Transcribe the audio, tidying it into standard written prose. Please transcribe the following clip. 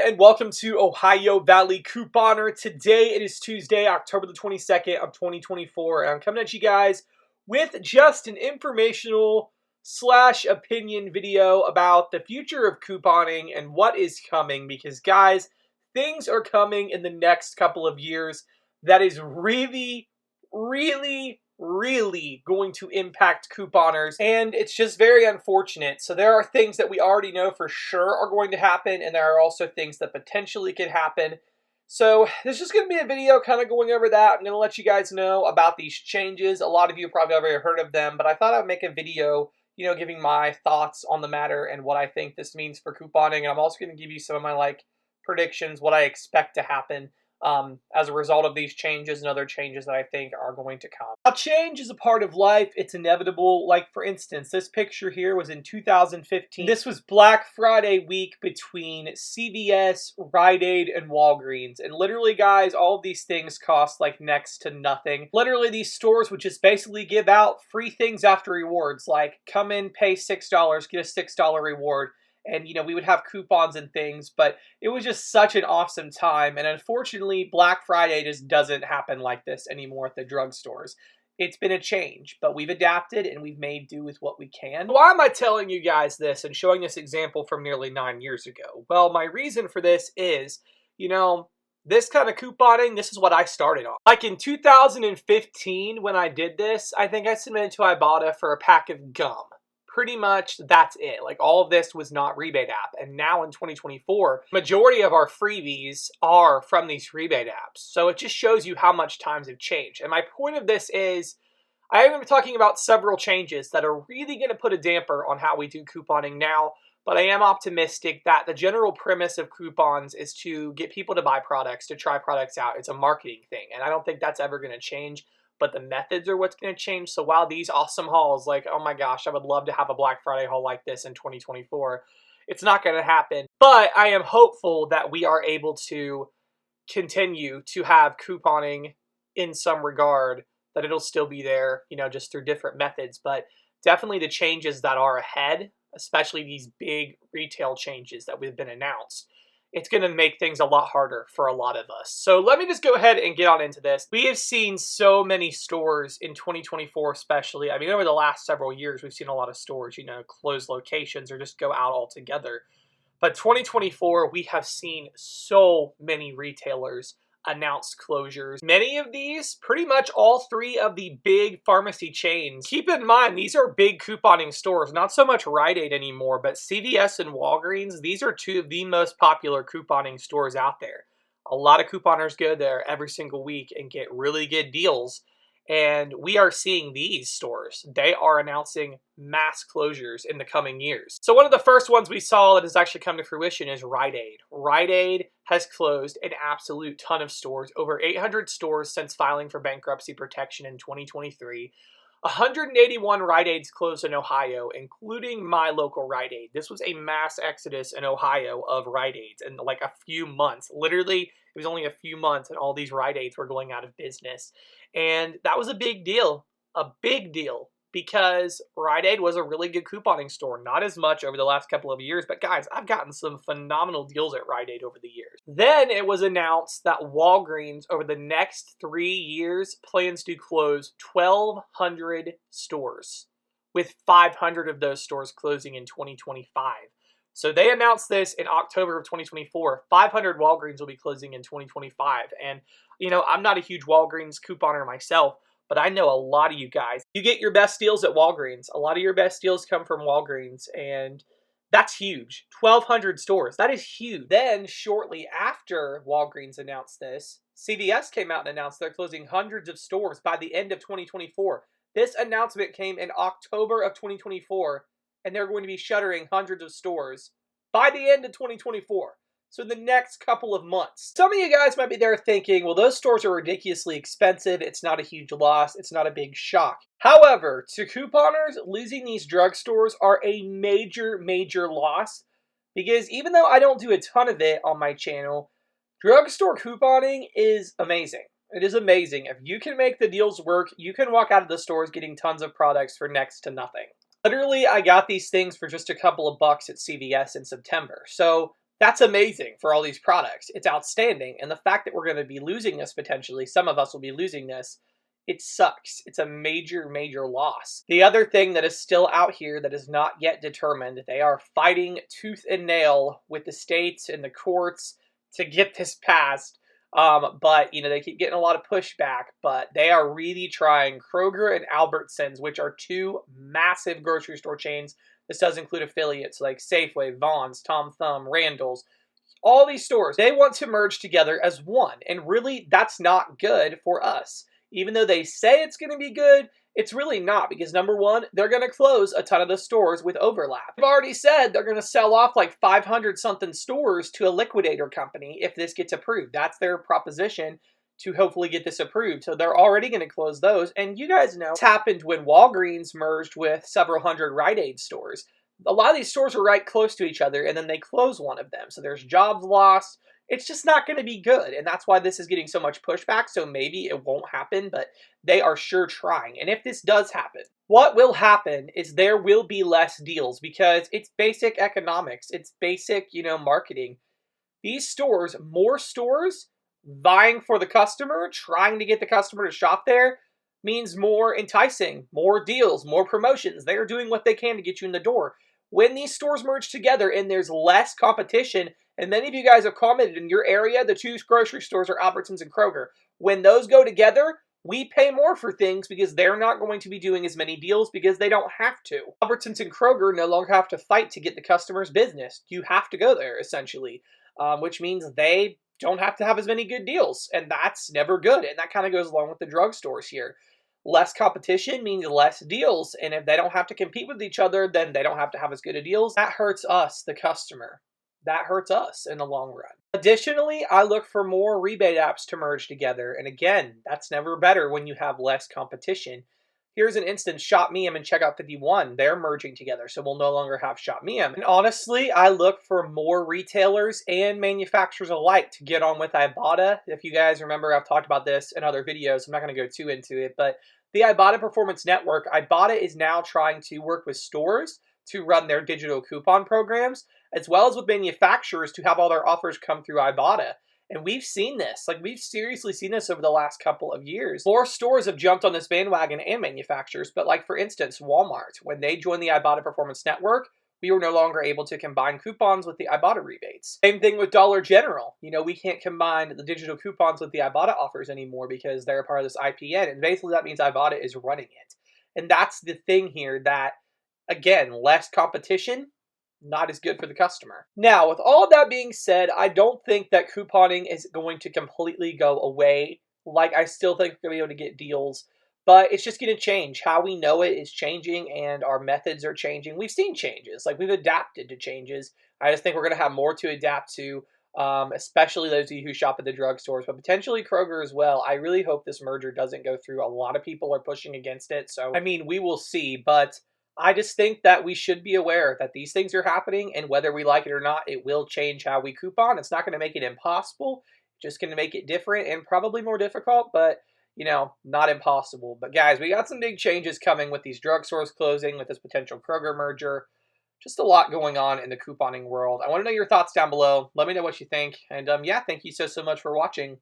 and welcome to Ohio Valley Couponer. Today it is Tuesday, October the 22nd of 2024, and I'm coming at you guys with just an informational / opinion video about the future of couponing and what is coming, because guys, things are coming in the next couple of years that is really going to impact couponers, and it's just very unfortunate. So there are things that we already know for sure are going to happen, and there are also things that potentially could happen. So this is just going to be a video kind of going over that. I'm going to let you guys know about these changes. A lot of you probably already heard of them, but I thought I'd make a video, giving my thoughts on the matter and what I think this means for couponing. And I'm also going to give you some of my predictions, what I expect to happen as a result of these changes and other changes that I think are going to come. Now, change is a part of life. It's inevitable. Like, for instance, this picture here was in 2015. This was Black Friday week between CVS, Rite Aid, and Walgreens. And literally, guys, all of these things cost next to nothing. Literally, these stores would just basically give out free things after rewards. Like, come in, pay $6, get a $6 reward. And, we would have coupons and things, but it was just such an awesome time. And unfortunately, Black Friday just doesn't happen like this anymore at the drugstores. It's been a change, but we've adapted and we've made do with what we can. Why am I telling you guys this and showing this example from nearly 9 years ago? Well, my reason for this is, this kind of couponing, this is what I started on. Like in 2015, when I did this, I think I submitted to Ibotta for a pack of gum. Pretty much that's it. All of this was not rebate app. And now in 2024, majority of our freebies are from these rebate apps. So it just shows you how much times have changed. And my point of this is, I have been talking about several changes that are really going to put a damper on how we do couponing now. But I am optimistic that the general premise of coupons is to get people to buy products, to try products out. It's a marketing thing. And I don't think that's ever going to change. But the methods are what's going to change. So while these awesome hauls, oh my gosh, I would love to have a Black Friday haul like this in 2024, it's not going to happen. But I am hopeful that we are able to continue to have couponing in some regard, that it'll still be there, just through different methods. But definitely the changes that are ahead, especially these big retail changes that have been announced, it's going to make things a lot harder for a lot of us. So let me just go ahead and get on into this. We have seen so many stores in 2024 especially. I mean, over the last several years, we've seen a lot of stores, close locations or just go out altogether. But 2024, we have seen so many retailers announce closures. Many of these, pretty much all three of the big pharmacy chains. Keep in mind, these are big couponing stores, not so much Rite Aid anymore, but CVS and Walgreens, these are two of the most popular couponing stores out there. A lot of couponers go there every single week and get really good deals. And we are seeing these stores, they are announcing mass closures in the coming years. So one of the first ones we saw that has actually come to fruition is Rite Aid. Rite Aid has closed an absolute ton of stores, over 800 stores since filing for bankruptcy protection in 2023. 181 Rite Aids closed in Ohio, including my local Rite Aid. This was a mass exodus in Ohio of Rite Aids in a few months. Literally, it was only a few months and all these Rite Aids were going out of business. And that was a big deal, because Rite Aid was a really good couponing store. Not as much over the last couple of years, but guys, I've gotten some phenomenal deals at Rite Aid over the years. Then it was announced that Walgreens, over the next 3 years, plans to close 1,200 stores, with 500 of those stores closing in 2025. So they announced this in October of 2024. 500 Walgreens will be closing in 2025. And, I'm not a huge Walgreens couponer myself, but I know a lot of you guys. You get your best deals at Walgreens. A lot of your best deals come from Walgreens, and that's huge. 1,200 stores. That is huge. Then, shortly after Walgreens announced this, CVS came out and announced they're closing hundreds of stores by the end of 2024. This announcement came in October of 2024, and they're going to be shuttering hundreds of stores by the end of 2024. So the next couple of months. Some of you guys might be there thinking, well, those stores are ridiculously expensive. It's not a huge loss. It's not a big shock. However, to couponers, losing these drugstores are a major loss, because even though I don't do a ton of it on my channel, drugstore couponing is amazing. It is amazing. If you can make the deals work, you can walk out of the stores getting tons of products for next to nothing. Literally, I got these things for just a couple of bucks at CVS in September. So That's amazing for all these products. It's outstanding. And the fact that we're going to be losing this potentially, some of us will be losing this, it sucks. It's a major, major loss. The other thing that is still out here that is not yet determined, they are fighting tooth and nail with the states and the courts to get this passed. But, they keep getting a lot of pushback, but they are really trying. Kroger and Albertsons, which are two massive grocery store chains. This does include affiliates like Safeway, Vons, Tom Thumb, Randall's. All these stores, they want to merge together as one. And really, that's not good for us. Even though they say it's going to be good, it's really not, because number one, they're going to close a ton of the stores with overlap. They've already said they're going to sell off like 500 something stores to a liquidator company if this gets approved. That's their proposition to hopefully get this approved. So they're already going to close those. And you guys know what's happened when Walgreens merged with several hundred Rite Aid stores. A lot of these stores are right close to each other, and then they close one of them. So there's jobs lost. It's just not going to be good, and that's why this is getting so much pushback, so maybe it won't happen, but they are sure trying. And if this does happen, what will happen is there will be less deals, because it's basic economics. It's basic, marketing. These stores, more stores vying for the customer, trying to get the customer to shop there, means more enticing, more deals, more promotions. They're doing what they can to get you in the door. When these stores merge together and there's less competition, and many of you guys have commented in your area, the two grocery stores are Albertsons and Kroger. When those go together, we pay more for things because they're not going to be doing as many deals because they don't have to. Albertsons and Kroger no longer have to fight to get the customer's business. You have to go there, essentially, which means they don't have to have as many good deals, and that's never good. And that kind of goes along with the drugstores here. Less competition means less deals, and if they don't have to compete with each other, then they don't have to have as good of deals. That hurts us, the customer. That hurts us in the long run. Additionally, I look for more rebate apps to merge together, and again, that's never better when you have less competition. Here's an instance, ShopMeum and Checkout 51, they're merging together, so we'll no longer have ShopMeum. And honestly, I look for more retailers and manufacturers alike to get on with Ibotta. If you guys remember, I've talked about this in other videos. I'm not going to go too into it, but the Ibotta Performance Network, Ibotta is now trying to work with stores to run their digital coupon programs, as well as with manufacturers to have all their offers come through Ibotta. And we've seen this. We've seriously seen this over the last couple of years. More stores have jumped on this bandwagon and manufacturers, but for instance, Walmart, when they joined the Ibotta Performance Network, we were no longer able to combine coupons with the Ibotta rebates. Same thing with Dollar General. We can't combine the digital coupons with the Ibotta offers anymore because they're a part of this IPN, and basically that means Ibotta is running it. And that's the thing here that, again, less competition, not as good for the customer. Now, with all of that being said, I don't think that couponing is going to completely go away. I still think we're going to be able to get deals, but it's just going to change. How we know it is changing, and our methods are changing. We've seen changes. We've adapted to changes. I just think we're going to have more to adapt to, especially those of you who shop at the drugstores, but potentially Kroger as well. I really hope this merger doesn't go through. A lot of people are pushing against it, so, we will see, but I just think that we should be aware that these things are happening, and whether we like it or not, it will change how we coupon. It's not going to make it impossible, just going to make it different and probably more difficult, but, not impossible. But guys, we got some big changes coming with these drugstores closing, with this potential Kroger merger. Just a lot going on in the couponing world. I want to know your thoughts down below. Let me know what you think. And yeah, thank you so much for watching.